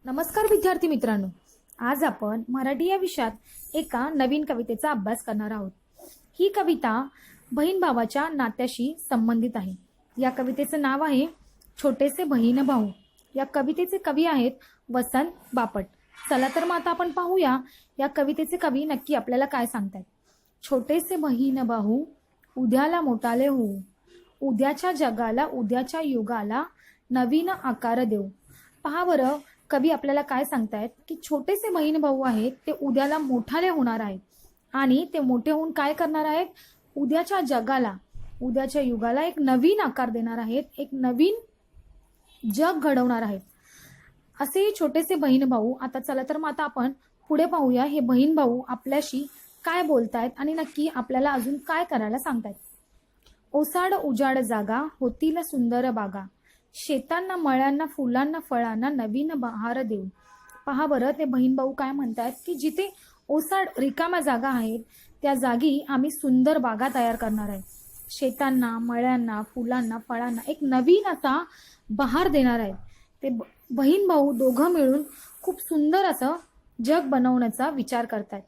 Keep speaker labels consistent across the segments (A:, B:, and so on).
A: नमस्कार विद्यार्थी मित्रांनो, आज आपण मराठी या विषयात एका नवीन कवितेचा अभ्यास करणार आहोत। ही कविता बहीण भावाच्या नात्याशी संबंधित आहे। या कवितेचं नाव आहे छोटेसे बहीण भाऊ। या कवितेचे कवी आहेत वसंत बापट। चला तर मग आता आपण पाहूया या कवितेचे कवी नक्की आपल्याला काय सांगतात। छोटेसे बहीण भाऊ उद्याला मोठाले होऊ, उद्याच्या जगाला उद्याच्या युगाला नवीन आकार देऊ। पहा बरं, कवी आपल्याला काय सांगतायत की छोटेसे बहीण भाऊ आहेत ते उद्याला मोठाले होणार आहेत आणि ते मोठे होऊन काय करणार आहेत, उद्याच्या जगाला उद्याच्या युगाला एक नवीन आकार देणार आहेत, एक नवीन जग घडवणार आहेत। असे छोटेसे बहीण भाऊ। आता चला तर मग आता आपण पुढे पाहूया हे बहीण भाऊ आपल्याशी काय बोलतायत आणि नक्की आपल्याला अजून काय करायला सांगतायत। ओसाड उजाड जागा होतील सुंदर बागा, शेतांना मळ्यांना फुलांना फळांना नवीन बहार देऊ। पहा बरं, ते बहीण भाऊ काय म्हणतात की जिथे ओसाड रिकाम्या जागा आहेत त्या जागी आम्ही सुंदर बागा तयार करणार आहे। शेतांना मळ्यांना फुलांना फळांना एक नवीन असा बहार देणार आहे। ते बहीण भाऊ दोघं मिळून खूप सुंदर असं जग बनवण्याचा विचार करतात।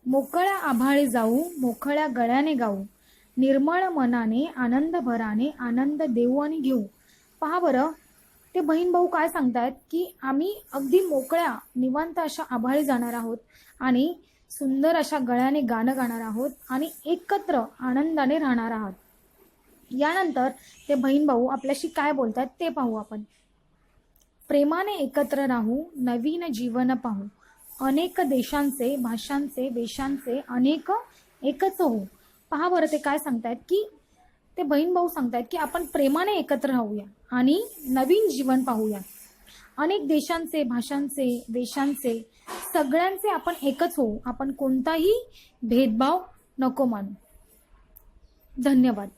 A: मोकळ्या आभाळी जाऊ मोकळ्या गळ्याने गाऊ, निर्मळ मनाने आनंद भराने आनंद देऊ आणि घेऊ। पहा बरं, ते बहीण भाऊ काय सांगतायत की आम्ही अगदी मोकळ्या निवांत अशा आभाळी जाणार आहोत आणि सुंदर अशा गळ्याने गाणं गाणार आहोत आणि एकत्र आनंदाने राहणार आहोत। यानंतर ते बहीण भाऊ आपल्याशी काय बोलतात ते पाहू आपण। प्रेमाने एकत्र राहू नवीन जीवन पाहू, अनेक देशांचे भाषांचे वेशांचे अनेक एकच होऊ। पहा बरं, ते काय सांगतायत की ते बहीण भाऊ सांगतायत की आपण प्रेमाने एकत्र राहूया आणि नवीन जीवन पाहूया। अनेक देशांचे भाषांचे वेशांचे सगळ्यांचे आपण एकच होऊ, आपण कोणताही भेदभाव नको मानू। धन्यवाद।